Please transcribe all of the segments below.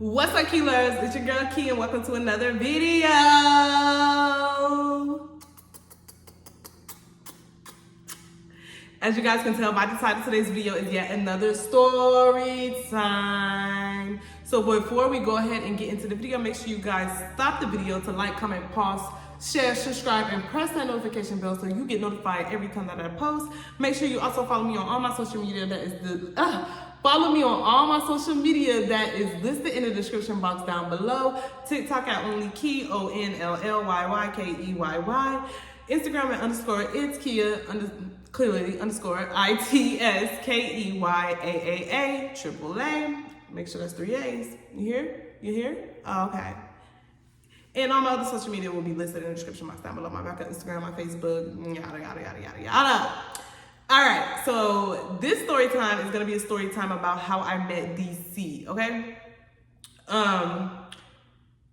What's up, Keylers? It's your girl Keyyy and welcome to another video. As you guys can tell by the title, today's video is yet another story time. So before we go ahead and get into the video, make sure you guys stop the video to like, comment, pause, share, subscribe, and press that notification bell so you get notified every time that I post. Make sure you also follow me on all my social media. Follow me on all my social media that is listed in the description box down below. TikTok at only Keyyy, ONLLYYKEYY. Instagram at underscore it's Keyyy, clearly underscore ITSKEYAAA, triple A. Make sure that's 3 A's. You hear? You hear? Oh, okay. And all my other social media will be listed in the description box down below. My backup Instagram, my Facebook, yada, yada, yada, yada, yada. All right, so this story time is gonna be a story time about how I met DC, okay?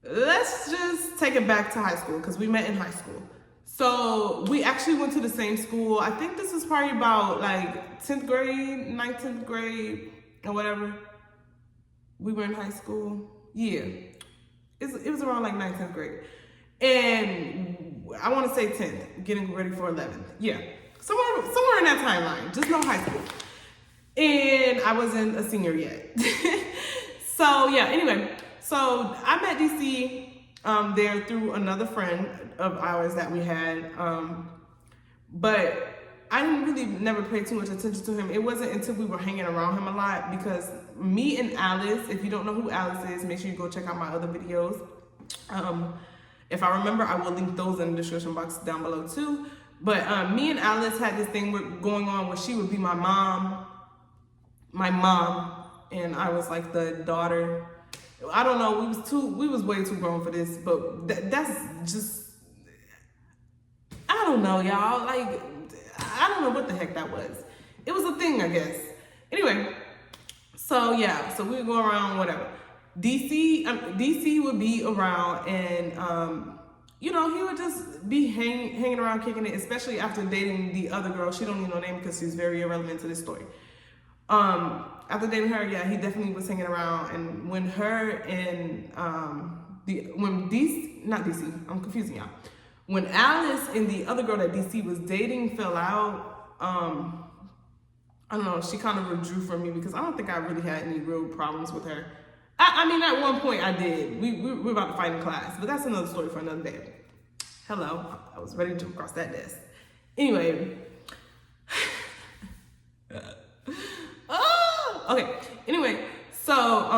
Let's just take it back to high school because we met in high school. So we actually went to the same school. I think this was probably about like 10th grade, 9th, 10th grade, or whatever. We were in high school, yeah. It was around like 9th, 10th grade. And I wanna say 10th, getting ready for 11th, yeah. Somewhere in that timeline, just no high school. And I wasn't a senior yet. So yeah, anyway, so I met DC there through another friend of ours that we had. But I didn't really never pay too much attention to him. It wasn't until we were hanging around him a lot because me and Alice, if you don't know who Alice is, make sure you go check out my other videos. If I remember, I will link those in the description box down below too. But me and Alice had this thing going on where she would be my mom, and I was like the daughter. I don't know, we was way too grown for this, but that's just, I don't know, y'all. Like, I don't know what the heck that was. It was a thing, I guess. Anyway, so yeah, so we would go around, whatever. DC would be around, and you know, he would just be hanging around, kicking it, especially after dating the other girl. She don't need no name because she's very irrelevant to this story. After dating her, yeah, he definitely was hanging around. And when her and I'm confusing y'all. When Alice and the other girl that DC was dating fell out, I don't know, she kind of withdrew from me because I don't think I really had any real problems with her. I mean, at one point I did. We were about to fight in class, but that's another story for another day. Hello, I was ready to jump across that desk. Anyway. Okay, anyway, so,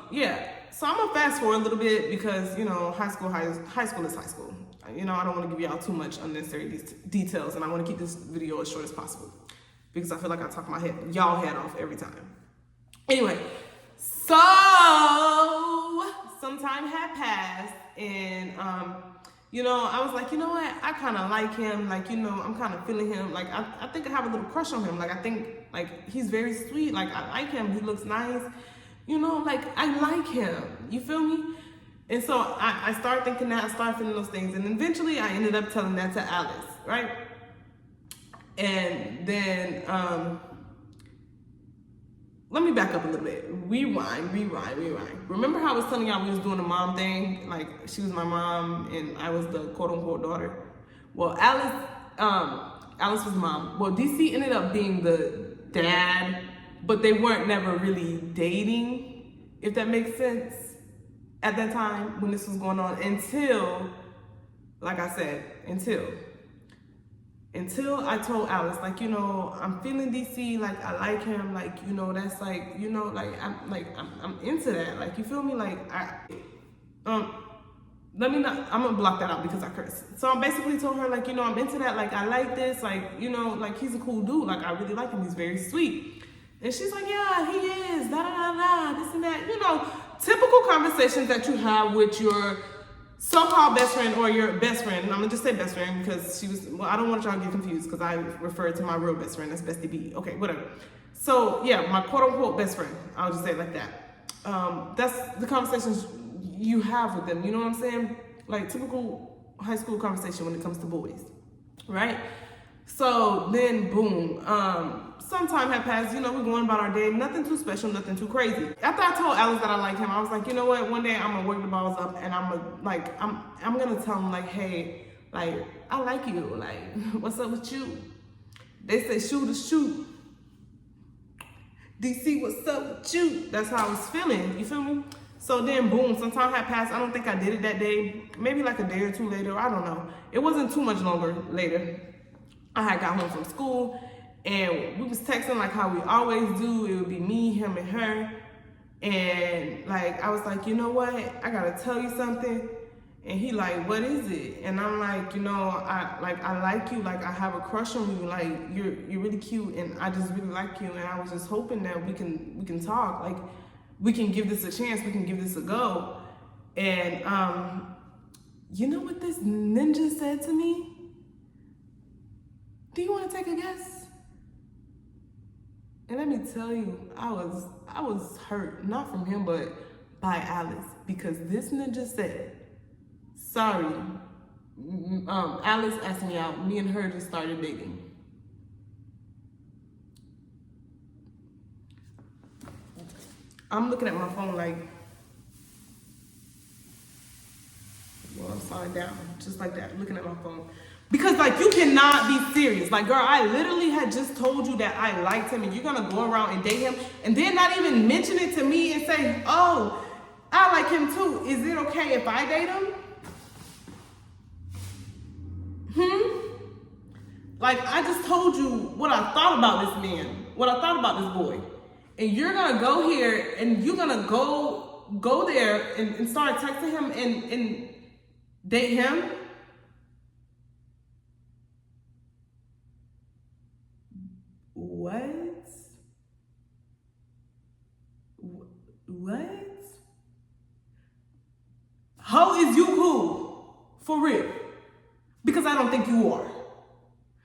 yeah. So I'm gonna fast forward a little bit because, you know, high school is high school. You know, I don't wanna give y'all too much unnecessary details, and I wanna keep this video as short as possible because I feel like I talk y'all head off every time. Anyway. So, some time had passed, and, you know, I was like, you know what, I kind of like him, like, you know, I'm kind of feeling him, like, I think I have a little crush on him, like, I think, like, he's very sweet, like, I like him, he looks nice, you know, like, I like him, you feel me? And so, I started thinking that, I started feeling those things, and eventually, I ended up telling that to Alice, right? And then, let me back up a little bit. Rewind. Remember how I was telling y'all we was doing the mom thing? Like, she was my mom and I was the quote unquote daughter. Well, Alice was mom. Well, DC ended up being the dad, but they weren't never really dating, if that makes sense, at that time when this was going on until, like I said, until I told Alice, like, you know, I'm feeling DC, like, I like him, like, you know, that's like, you know, like, I'm into that, like, you feel me, like, I'm gonna block that out because I curse. So I basically told her, like, you know, I'm into that, like, I like this, like, you know, like, he's a cool dude, like, I really like him, he's very sweet. And she's like, yeah, he is, this and that, you know, typical conversations that you have with your so-called best friend or your best friend. I'm gonna just say best friend because she was, well, I don't want y'all to get confused because I referred to my real best friend as Bestie B. Okay, whatever. So yeah, my quote-unquote best friend, I'll just say it like that. That's the conversations you have with them, you know what I'm saying? Like typical high school conversation when it comes to boys, right? So then, boom, some time had passed, you know, we're going about our day, nothing too special, nothing too crazy. After I told Alice that I liked him, I was like, you know what, one day I'm gonna work the balls up and I'm gonna tell him like, hey, like, I like you, like, what's up with you? They say shoot or shoot. DC, what's up with you? That's how I was feeling, you feel me? So then, boom, some time had passed. I don't think I did it that day. Maybe like a day or two later, I don't know. It wasn't too much longer later. I had got home from school and we was texting like how we always do. It would be me, him, and her. And like, I was like, you know what? I gotta tell you something. And he like, what is it? And I'm like, you know, I like you. Like, I have a crush on you. Like, you're really cute, and I just really like you. And I was just hoping that we can talk. Like, we can give this a chance. We can give this a go. And you know what this ninja said to me? Do you want to take a guess? And let me tell you, I was hurt, not from him, but by Alice, because this ninja said, sorry, Alice asked me out. Me and her just started dating. I'm looking at my phone like, well, I'm upside down, just like that, looking at my phone. Because like, you cannot be serious. Like, girl, I literally had just told you that I liked him and you're gonna go around and date him and then not even mention it to me and say, oh, I like him too. Is it okay if I date him? Like, I just told you what I thought about this man, what I thought about this boy. And you're gonna go here and you're gonna go there and start texting him and date him? What? What? How is you cool? For real? Because I don't think you are.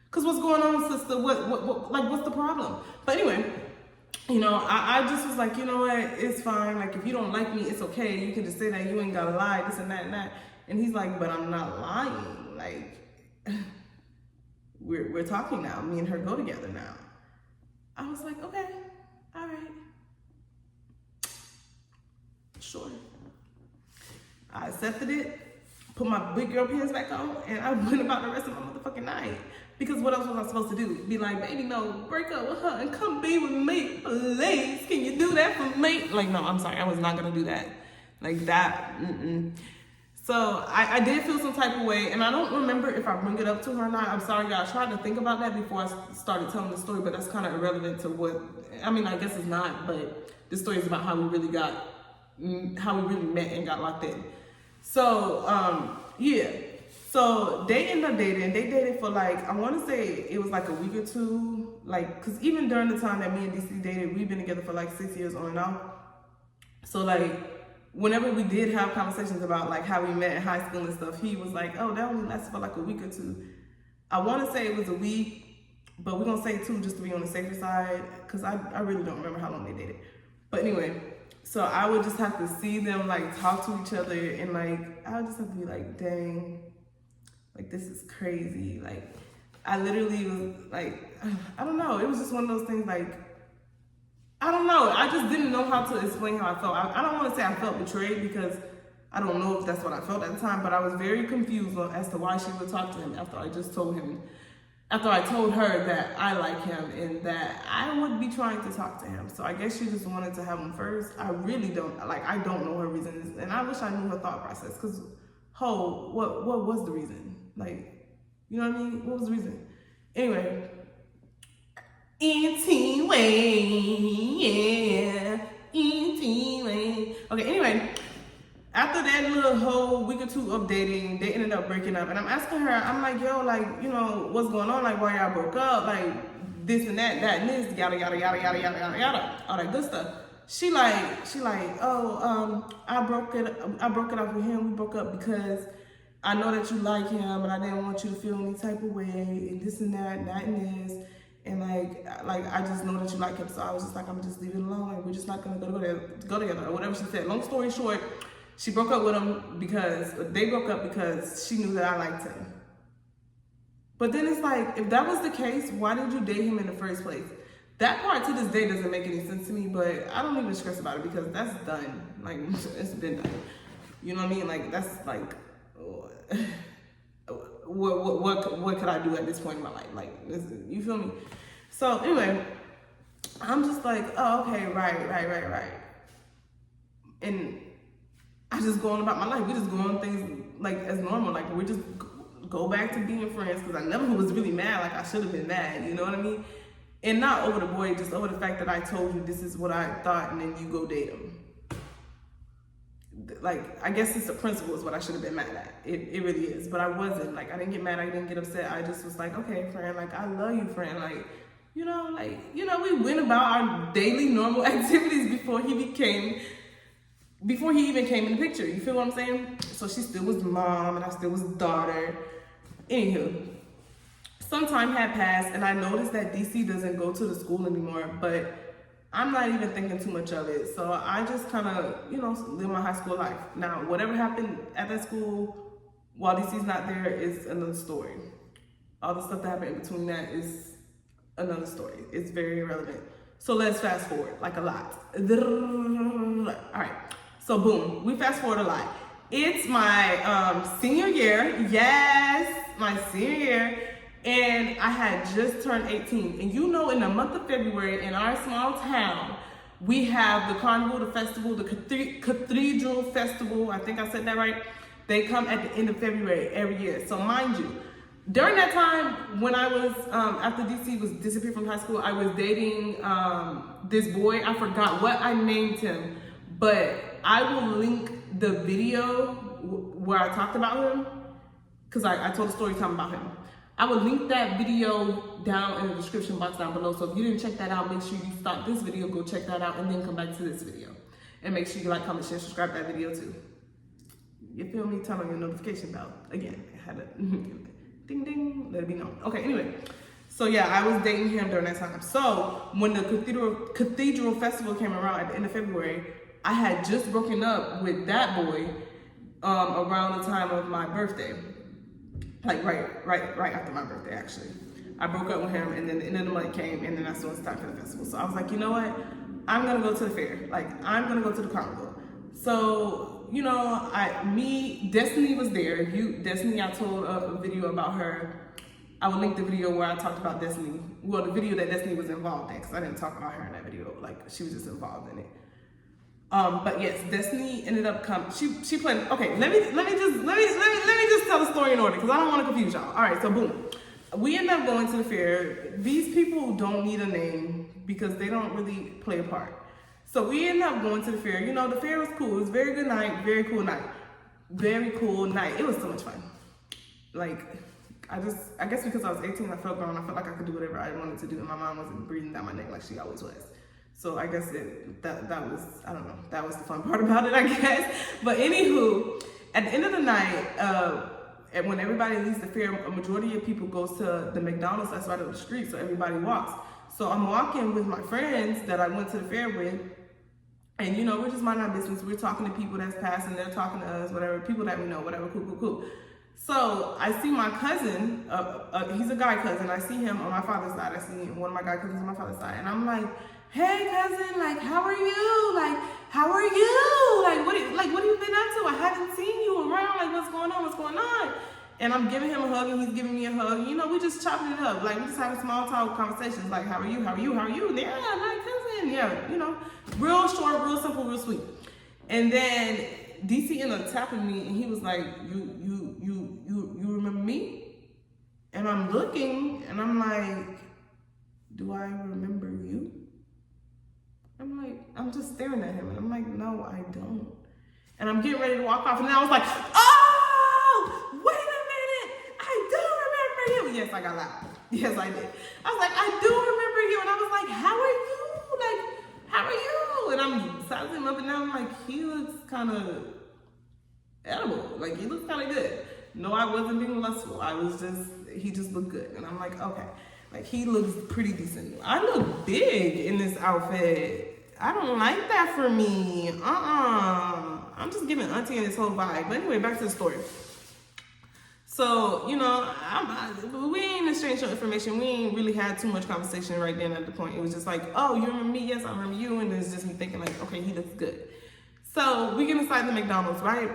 Because what's going on, sister? What's the problem? But anyway, you know, I just was like, you know what? It's fine. Like, if you don't like me, it's okay. You can just say that. You ain't gotta lie, this and that and that. And he's like, but I'm not lying. Like, we're talking now. Me and her go together now. I was like, okay, all right. Sure. I accepted it, put my big girl pants back on, and I went about the rest of my motherfucking night. Because what else was I supposed to do? Be like, baby, no, break up with her and come be with me, please. Can you do that for me? Like, no, I'm sorry, I was not gonna do that. Like that, So I did feel some type of way, and I don't remember if I bring it up to her or not. I'm sorry, y'all. I tried to think about that before I started telling the story, but that's kind of irrelevant to what, I mean, I guess it's not, but this story is about how we really met and got locked in. So, yeah. So they ended up dating. They dated for like, I want to say it was like a week or two. Like, because even during the time that me and DC dated, we've been together for like 6 years on and off. So like, whenever we did have conversations about like how we met in high school and stuff, he was like, oh, that only lasted for like a week or two. I want to say it was a week, but we're going to say 2 just to be on the safer side, because I really don't remember how long they dated. But anyway, so I would just have to see them like talk to each other, and like, I would just have to be like, dang, like, this is crazy. Like, I literally was like, I don't know. It was just one of those things like, I don't know. I just didn't know how to explain how I felt. I don't want to say I felt betrayed, because I don't know if that's what I felt at the time, but I was very confused as to why she would talk to him after I just told him, after I told her that I like him and that I would be trying to talk to him. So I guess she just wanted to have him first. I really don't, like, I don't know her reasons, and I wish I knew her thought process, because, what was the reason? Like, you know what I mean? What was the reason? Anyway. Anyway, yeah. Anyway. Okay, anyway. After that little whole week or two of dating, they ended up breaking up. And I'm asking her, I'm like, yo, like, you know, what's going on? Like, why y'all broke up? Like, this and that and this, yada, yada, yada, yada, yada, yada, yada. All that good stuff. She like, oh, I broke it up with him. We broke up because I know that you like him, and I didn't want you to feel any type of way, and this and that and this. And like I just know that you like him, so I was just like, I'm just leave it alone, and we're just not gonna go together, or whatever she said. Long story short, she broke up with him because they broke up because she knew that I liked him. But then it's like, if that was the case, why did you date him in the first place? That part to this day doesn't make any sense to me, but I don't even stress about it because that's done. Like, it's been done. You know what I mean? Like, that's like, what could I do at this point in my life? Like, you feel me? So anyway, I'm just like, oh, okay, right. And I just go on about my life. We just go on things like as normal. Like, we just go back to being friends because I never was really mad like I should have been mad. You know what I mean? And not over the boy, just over the fact that I told you this is what I thought and then you go date him. Like, I guess it's the principle is what I should have been mad at. It really is. But I wasn't. Like, I didn't get mad. I didn't get upset. I just was like, okay, friend. Like, I love you, friend. Like, we went about our daily normal activities before he even came in the picture. You feel what I'm saying? So she still was mom and I still was daughter. Anywho, some time had passed and I noticed that DC doesn't go to the school anymore, but I'm not even thinking too much of it. So I just kind of, live my high school life. Now, whatever happened at that school while DC's not there is another story. All the stuff that happened in between that is another story. It's very irrelevant. So let's fast forward, like a lot. All right, so boom, we fast forward a lot. It's my senior year. Yes, my senior year. And I had just turned 18. And in the month of February in our small town, we have the carnival, the festival, the cathedral festival. I think I said that right. They come at the end of February every year. So mind you, during that time when I was, after DC was disappeared from high school, I was dating this boy. I forgot what I named him, but I will link the video where I talked about him because I told a story time about him. I will link that video down in the description box down below. So if you didn't check that out, make sure you stop this video, go check that out, and then come back to this video. And make sure you like, comment, share, subscribe to that video too. You feel me? Turn on your notification bell. Again, it had a ding ding, let it be known. Okay, anyway. So yeah, I was dating him during that time. So when the cathedral festival came around at the end of February, I had just broken up with that boy around the time of my birthday. Like right after my birthday, actually. I broke up with him and then the end of the month came and then that's when it's time for the festival. So I was like, you know what? I'm gonna go to the fair. Like, I'm gonna go to the carnival. So, Destiny was there. Destiny, I told a video about her. I will link the video where I talked about Destiny. Well, the video that Destiny was involved in, because I didn't talk about her in that video. Like, she was just involved in it. But yes, Destiny ended up coming. She played. Okay, let me just tell the story in order because I don't want to confuse y'all. All right, so boom, we ended up going to the fair. These people don't need a name because they don't really play a part. So we ended up going to the fair. The fair was cool. It was a very good night, very cool night, very cool night. It was so much fun. Like, I guess because I was 18, I felt grown. I felt like I could do whatever I wanted to do, and my mom wasn't breathing down my neck like she always was. So I guess that was, I don't know, that was the fun part about it, I guess. But anywho, at the end of the night, when everybody leaves the fair, a majority of people goes to the McDonald's that's right up the street, so everybody walks. So I'm walking with my friends that I went to the fair with, and we're just minding our business. We're talking to people that's passing, they're talking to us, whatever, people that we know, whatever, cool. So I see my cousin, he's a guy cousin. I see him on my father's side. I see one of my guy cousins on my father's side, and I'm like, hey cousin, like, how are you? Like, what have you been up to? I haven't seen you around. Like, what's going on? And I'm giving him a hug and he's giving me a hug. We just chopping it up. Like, we just having small talk conversations. Like, how are you? Yeah, my cousin. Yeah, real short, real simple, real sweet. And then DC ended up tapping me and he was like, you remember me? And I'm looking and I'm like, do I remember you? I'm just staring at him and I'm like, no, I don't. And I'm getting ready to walk off and I was like, oh, wait a minute, I do remember you. Yes, I got loud. Yes, I did. I was like, I do remember you. And I was like, how are you? And I'm sizing him up and down. I'm like, he looks kind of edible. Like, he looks kind of good. No, I wasn't being lustful. He just looked good. And I'm like, okay. Like, he looks pretty decent. I look big in this outfit. I don't like that for me. I'm just giving auntie and this whole vibe. But anyway, back to the story. So, you know, we ain't exchanged no information. We ain't really had too much conversation right then at the point. It was just like, oh, you remember me? Yes, I remember you. And it's just me thinking like, okay, he looks good. So we get inside the McDonald's, right?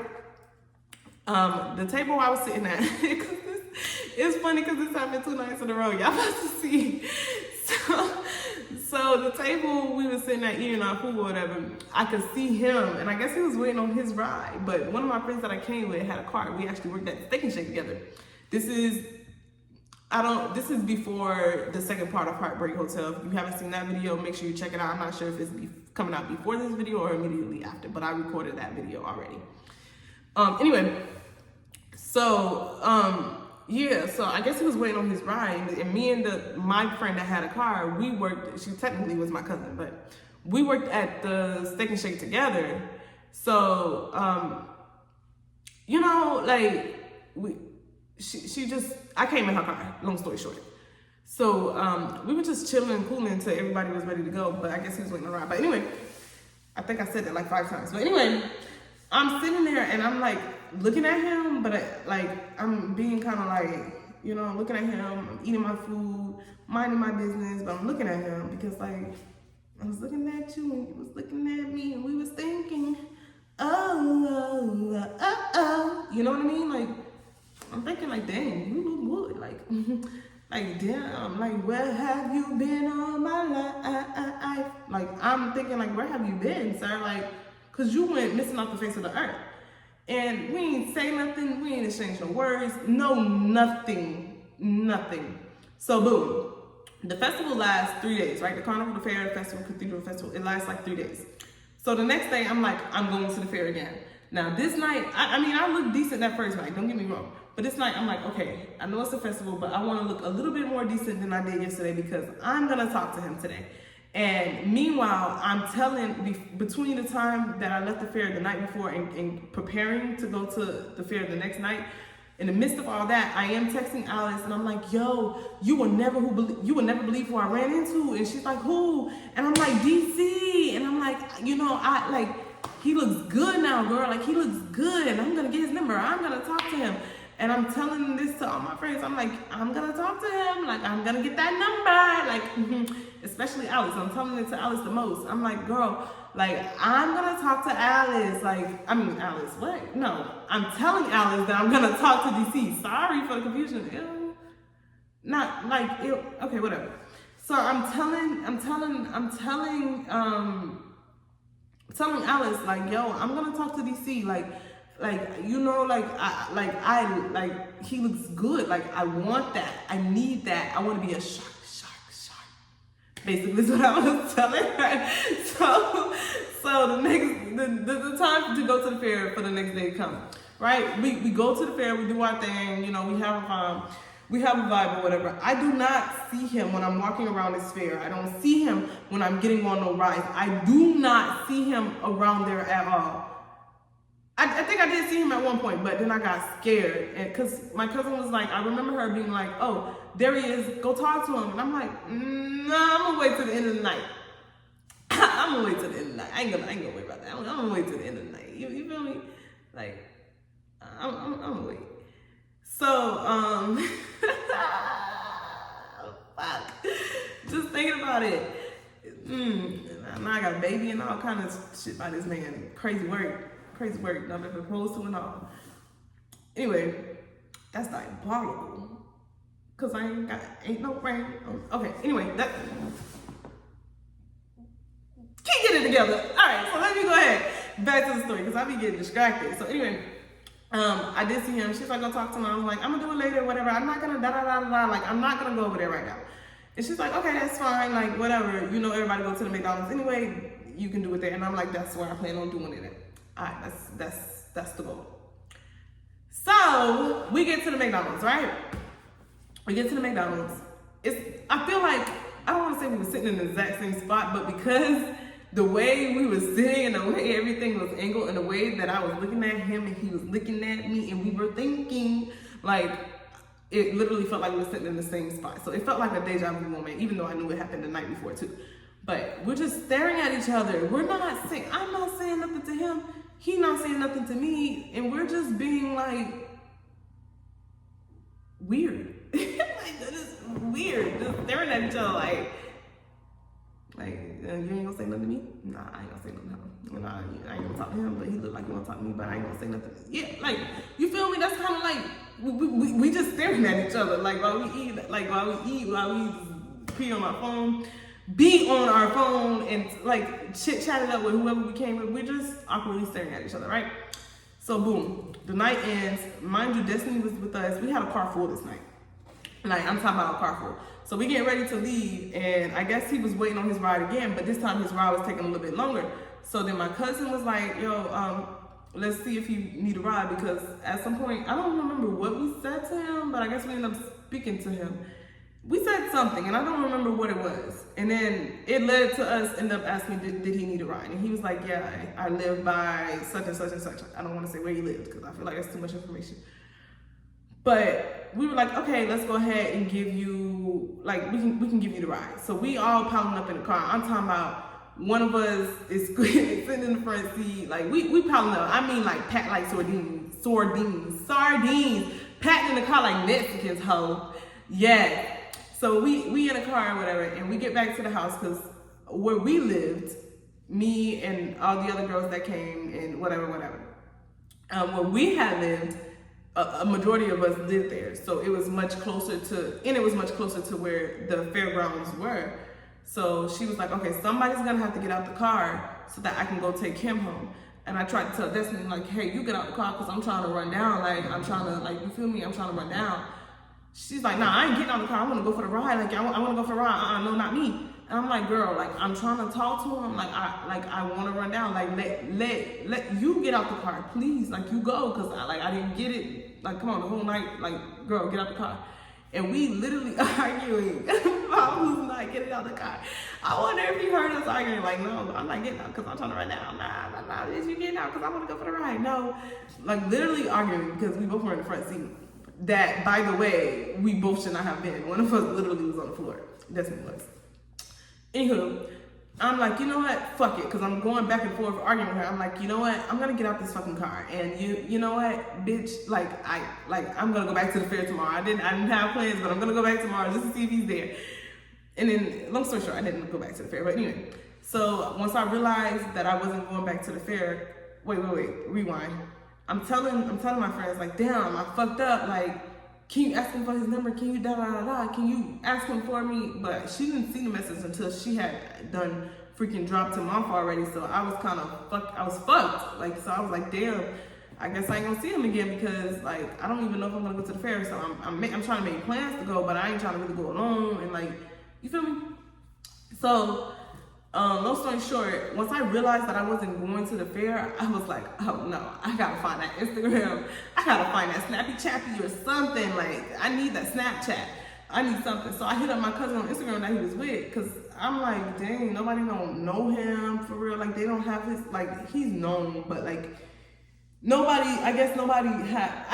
The table I was sitting at, it's funny because this happened 2 nights in a row. Y'all about to see. So the table we were sitting at eating our food or whatever, I could see him, and I guess he was waiting on his ride. But one of my friends that I came with had a car. We actually worked at Steak and Shake together. This is before the second part of Heartbreak Hotel. If you haven't seen that video, make sure you check it out. I'm not sure if it's coming out before this video or immediately after, but I recorded that video already. Anyway, so yeah, so I guess he was waiting on his ride, and me and my friend that had a car, we worked. She technically was my cousin, but we worked at the Steak and Shake together. So, you know, like I came in her car. Long story short, so we were just chilling and cooling until everybody was ready to go. But I guess he was waiting on a ride. But anyway, I think I said that like 5 times. But anyway, I'm sitting there and I'm like looking at him, but I'm being kind of like, you know, looking at him, I'm eating my food, minding my business, but I'm looking at him because like, I was looking at you and you was looking at me and we was thinking, oh, you know what I mean? Like, I'm thinking like, dang, you look good, like, like, damn, like, where have you been all my life? Like, I'm thinking like, where have you been, sir? Like, cause you went missing off the face of the earth. And we ain't say nothing, we ain't exchange no words, no nothing. So boom, the festival lasts 3 days, right? The carnival, the fair, the festival, cathedral, festival, it lasts like 3 days. So the next day I'm like, I'm going to the fair again. Now this night, I mean, I looked decent that first night, don't get me wrong. But this night I'm like, okay, I know it's a festival, but I wanna look a little bit more decent than I did yesterday because I'm gonna talk to him today. And meanwhile, I'm between the time that I left the fair the night before and preparing to go to the fair the next night, in the midst of all that, I am texting Alice and I'm like, yo, you will never believe who I ran into. And she's like, who? And I'm like, DC. And I'm like, you know, he looks good now, girl. Like, he looks good. And I'm going to get his number. I'm going to talk to him. And I'm telling this to all my friends. I'm like, I'm going to talk to him. Like, I'm going to get that number. Like, especially Alice. I'm telling it to Alice the most. I'm like, girl, like, I'm going to talk to Alice. Like, I mean, Alice, what? No, I'm telling Alice that I'm going to talk to DC. Sorry for the confusion. Ew. Not like, ew. Okay, whatever. So I'm telling Alice, like, yo, I'm going to talk to DC. Like, you know, he looks good. Like, I want that. I need that. I want to be a shark. Basically, is what I was telling her. So the time to go to the fair for the next day comes, right? We go to the fair, we do our thing, you know, we have a vibe or whatever. I do not see him when I'm walking around this fair. I don't see him when I'm getting on no rides. I do not see him around there at all. I think I did see him at one point, but then I got scared because my cousin was like, I remember her being like, oh, there he is, go talk to him. And I'm like, no, I'm gonna wait till the end of the night. I'm gonna wait till the end of the night. I ain't gonna worry about that. I'm gonna wait till the end of the night. You feel me? Like, I'm gonna wait. So, fuck. Just thinking about it. Now I got a baby and all kind of shit by this man. Crazy work, I've been proposed to and all. Anyway, that's diabolical. Cause I ain't no ring. Okay, anyway, that can't get it together. All right, so let me go ahead. Back to the story, cause I be getting distracted. So anyway, I did see him. She's like, go talk to him. I was like, I'm gonna do it later, whatever. I'm not gonna like, I'm not gonna go over there right now. And she's like, okay, that's fine, like, whatever. You know, everybody go to the McDonald's anyway. You can do it there. And I'm like, that's where I plan on doing it at. All right, that's the goal. So we get to the McDonald's, right? We get to the McDonald's. I feel like, I don't want to say we were sitting in the exact same spot, but because the way we were sitting and the way everything was angled and the way that I was looking at him and he was looking at me and we were thinking, like, it literally felt like we were sitting in the same spot. So it felt like a deja vu moment, even though I knew it happened the night before too. But we're just staring at each other. I'm not saying nothing to him. He not saying nothing to me. And we're just being like, weird. Like, that is weird. Just staring at each other like, you ain't gonna say nothing to me? Nah, I ain't gonna say nothing to him. Nah, I ain't gonna talk to him, but he look like he wanna talk to me, but I ain't gonna say nothing. Yeah, like, you feel me? That's kind of like, we just staring at each other. Like, while we eat, while we pee on our phone, be on our phone, and like chit-chat it up with whoever we came with. We're just awkwardly staring at each other, right? So boom, the night ends. Mind you, Destiny was with us. We had a car full this night. Like, I'm talking about a car full. So we getting ready to leave, and I guess he was waiting on his ride again, but this time his ride was taking a little bit longer. So then my cousin was like, yo, let's see if you need a ride, because at some point, I don't remember what we said to him, but I guess we ended up speaking to him. We said something, and I don't remember what it was. And then it led to us end up asking, did he need a ride? And he was like, yeah, I live by such and such and such. I don't want to say where he lived, because I feel like that's too much information. But we were like, okay, let's go ahead and give you, like, we can give you the ride. So we all piling up in the car. I'm talking about one of us is sitting in the front seat. Like, we piling up. I mean, like, packed like sardines, packed in the car like Mexicans, ho. Yeah. So we in a car or whatever, and we get back to the house, because where we lived, me and all the other girls that came and whatever. Where we had lived, a majority of us lived there, so it was much closer to where the fairgrounds were. So she was like, okay, somebody's gonna have to get out the car so that I can go take him home. And I tried to tell Destiny, like, hey, you get out the car, because I'm trying to run down. Like, I'm trying to, like, you feel me? I'm trying to run down. She's like, nah, I ain't getting out the car. I want to go for the ride. Like, I want to go for the ride. No, not me. And I'm like, girl, like, I'm trying to talk to him. Like, I want to run down. Like, let you get out the car, please. Like, you go, because I didn't get it. Like, come on, the whole night. Like, girl, get out the car. And we literally arguing about who's not getting out the car. I wonder if you heard us arguing. Like, no, I'm not getting out because I'm trying to run down. Nah. Is you getting out because I want to go for the ride? No. Like, literally arguing because we both were in the front seat. That, by the way, we both should not have been. One of us literally was on the floor. That's what it was. Anywho, I'm like, you know what? Fuck it. Because I'm going back and forth arguing with her. I'm like, you know what? I'm going to get out this fucking car. And you know what, bitch? I'm going to go back to the fair tomorrow. I didn't have plans, but I'm going to go back tomorrow just to see if he's there. And then, long story short, I didn't go back to the fair. But anyway, so once I realized that I wasn't going back to the fair, wait, rewind. I'm telling my friends, like, damn, I fucked up. Like, can you ask him for his number? Can you Can you ask him for me? But she didn't see the message until she had done freaking dropped him off already. So I was kind of fucked. I was fucked. Like, so I was like, damn, I guess I ain't gonna see him again, because like, I don't even know if I'm gonna go to the fair. So I'm trying to make plans to go, but I ain't trying to really go alone. And like, you feel me? So, long story short, once I realized that I wasn't going to the fair, I was like, oh no, I gotta find that Instagram. I gotta find that Snappy Chappy or something. Like, I need that Snapchat. I need something. So I hit up my cousin on Instagram that he was with, because I'm like, dang, nobody don't know him for real. Like, they don't have his, like, he's known, but like, I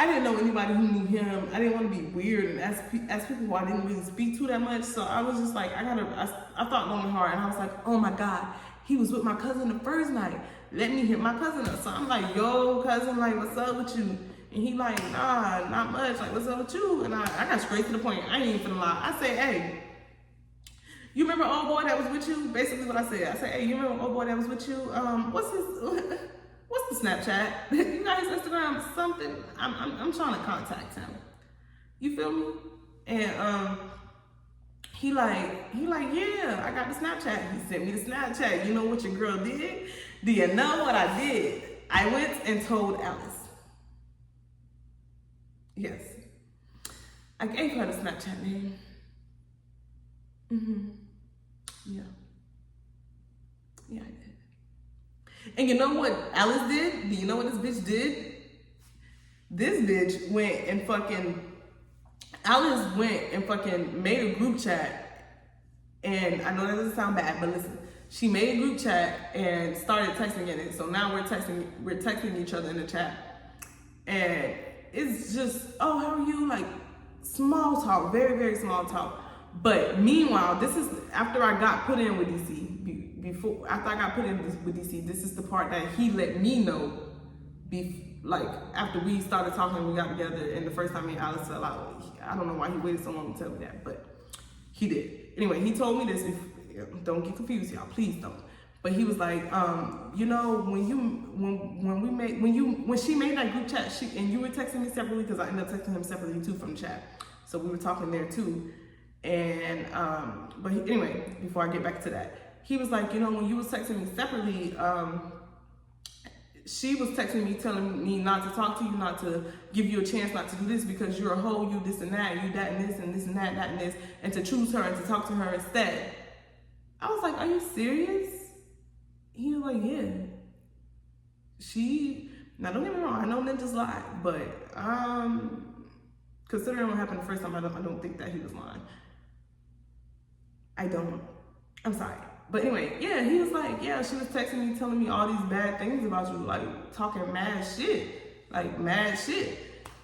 didn't know anybody who knew him. I didn't want to be weird and ask people who I didn't really speak to that much. So I was just like, I thought long and hard, and I was like, oh my God, he was with my cousin the first night. Let me hit my cousin up. So I'm like, yo, cousin, like, what's up with you? And he like, nah, not much. Like, what's up with you? And I got straight to the point. I ain't even finna lie. I said, hey, you remember old boy that was with you? Basically what I said. I said, hey, you remember old boy that was with you? What's the Snapchat? You got his Instagram? Something? I'm trying to contact him. You feel me? And he like, yeah, I got the Snapchat. He sent me the Snapchat. You know what your girl did? Do you know what I did? I went and told Alice. Yes. I gave her the Snapchat name. Yeah. Yeah, I did. And you know what Alice did? Do you know what this bitch did? This bitch went and Alice went and fucking made a group chat. And I know that doesn't sound bad, but listen. She made a group chat and started texting in it. So now we're texting each other in the chat. And it's just, oh, how are you? Like, small talk, very, very small talk. But meanwhile, this is after I got put in with DC. After I got put in with DC, this is the part that he let me know like, after we started talking, we got together, and the first time me and Alice fell out, I don't know why he waited so long to tell me that, but he did. Anyway, he told me this. Don't get confused, y'all. Please don't. But he was like, you know, when she made that group chat, and you were texting me separately, because I ended up texting him separately too from the chat. So we were talking there too. And anyway, before I get back to that, he was like, you know, when you was texting me separately, she was texting me, telling me not to talk to you, not to give you a chance not to do this because you're a hoe, you this and that, you that and this and this and that, that and this, and to choose her and to talk to her instead. I was like, are you serious? He was like, yeah. Now don't get me wrong, I know ninjas lie, but considering what happened the first time, I don't think that he was lying. I don't. I'm sorry. But anyway, yeah, he was like, yeah, she was texting me, telling me all these bad things about you, like talking mad shit, like mad shit.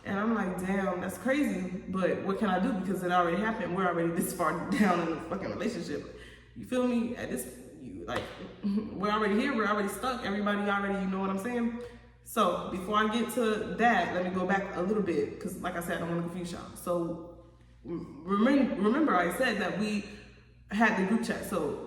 And I'm like, damn, that's crazy, but what can I do? Because it already happened. We're already this far down in the fucking relationship. You feel me? At this, we're already here, we're already stuck. Everybody already, you know what I'm saying? So before I get to that, let me go back a little bit, because like I said, I don't want to confuse y'all. So remember I said that we had the group chat. So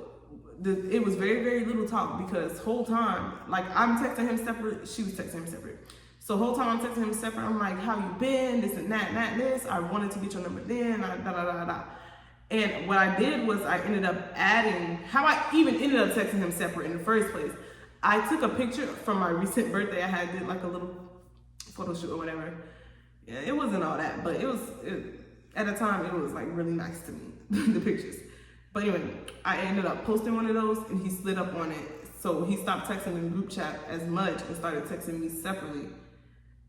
it was very, very little talk, because whole time, like I'm texting him separate, she was texting him separate. So whole time I'm texting him separate, I'm like, how you been, this and that, this. I wanted to get your number then, da. And what I did was I ended up adding, how I even ended up texting him separate in the first place. I took a picture from my recent birthday. I did like a little photo shoot or whatever. Yeah, it wasn't all that, but at the time, it was like really nice to me, the pictures. But anyway, I ended up posting one of those, and he slid up on it. So he stopped texting in the group chat as much and started texting me separately.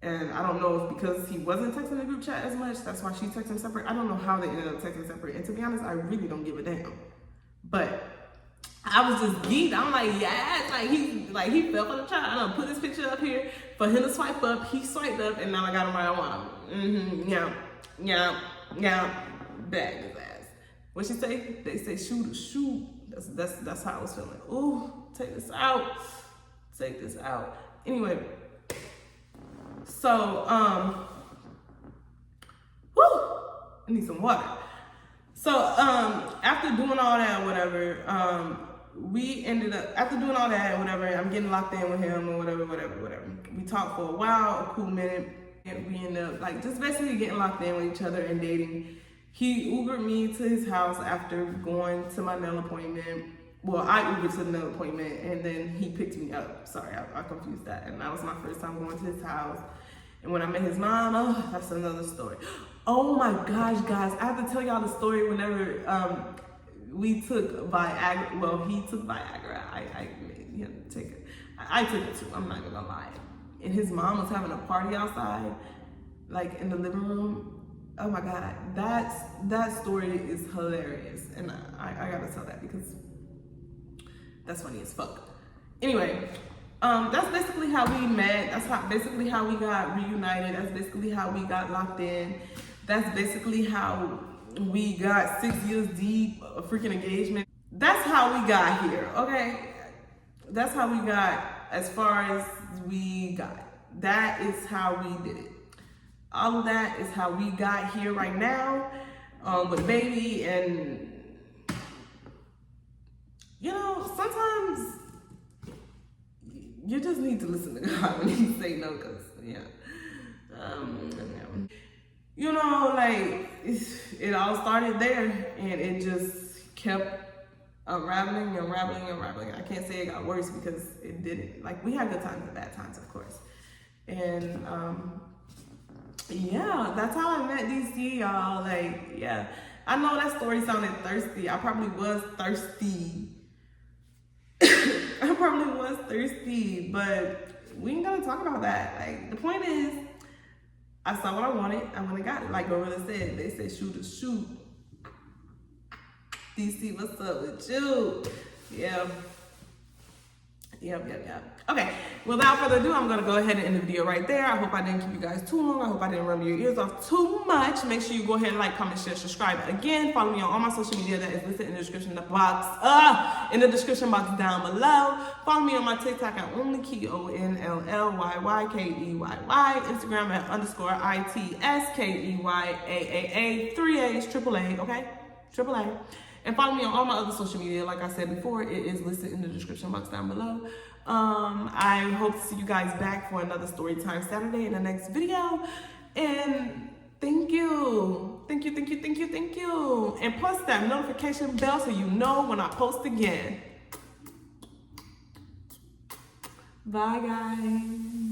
And I don't know if because he wasn't texting the group chat as much, that's why she texted him separate. I don't know how they ended up texting separate. And to be honest, I really don't give a damn. But I was just geeked. I'm like, yeah, he fell for the trap. I done put this picture up here for him to swipe up. He swiped up, and now I got him where I want him. Yeah, bag his ass. What she say? They say shoot. That's how I was feeling. Ooh, take this out. Anyway. So, I need some water. So, after doing all that, whatever, I'm getting locked in with him or whatever. We talked for a while, a cool minute, and we ended up, like, just basically getting locked in with each other and dating. He Ubered me to his house after going to my nail appointment. Well, I Ubered to the nail appointment, and then he picked me up. Sorry, I confused that. And that was my first time going to his house. And when I met his mom, oh, that's another story. Oh my gosh, guys, I have to tell y'all the story whenever we took Viagra. Well, he took Viagra. He had to take it. I took it too, I'm not gonna lie. And his mom was having a party outside, like in the living room. Oh my God, that story is hilarious. And I gotta tell that because that's funny as fuck. Anyway, that's basically how we met. That's basically how we got reunited. That's basically how we got locked in. That's basically how we got 6 years deep, a freaking engagement. That's how we got here, okay? That's how we got as far as we got. That is how we did it. All of that is how we got here right now, with a baby. And you know, sometimes you just need to listen to God when he say no, because you know, like it all started there, and it just kept unraveling. I can't say it got worse because it didn't. Like, we had good times and bad times, of course. And yeah, that's how I met DC, y'all. Like, yeah, I know that story sounded thirsty. I probably was thirsty. But we ain't gonna talk about that. Like, the point is, I saw what I wanted. I went and got it. Like Gorilla said, they said shoot. DC, what's up with you? Yeah. Yep. Okay, without further ado, I'm gonna go ahead and end the video right there. I hope I didn't keep you guys too long. I hope I didn't run your ears off too much. Make sure you go ahead and like, comment, share, subscribe. Again, follow me on all my social media that is listed in the description box. In the description box down below. Follow me on my TikTok at only Keyyy, ONLLYYKEYY. Instagram at _ITSKEYAAA, 3 A's, triple A, okay? Triple A. And follow me on all my other social media. Like I said before, it is listed in the description box down below. I hope to see you guys back for another Storytime Saturday in the next video. And thank you. Thank you. And press that notification bell so you know when I post again. Bye, guys.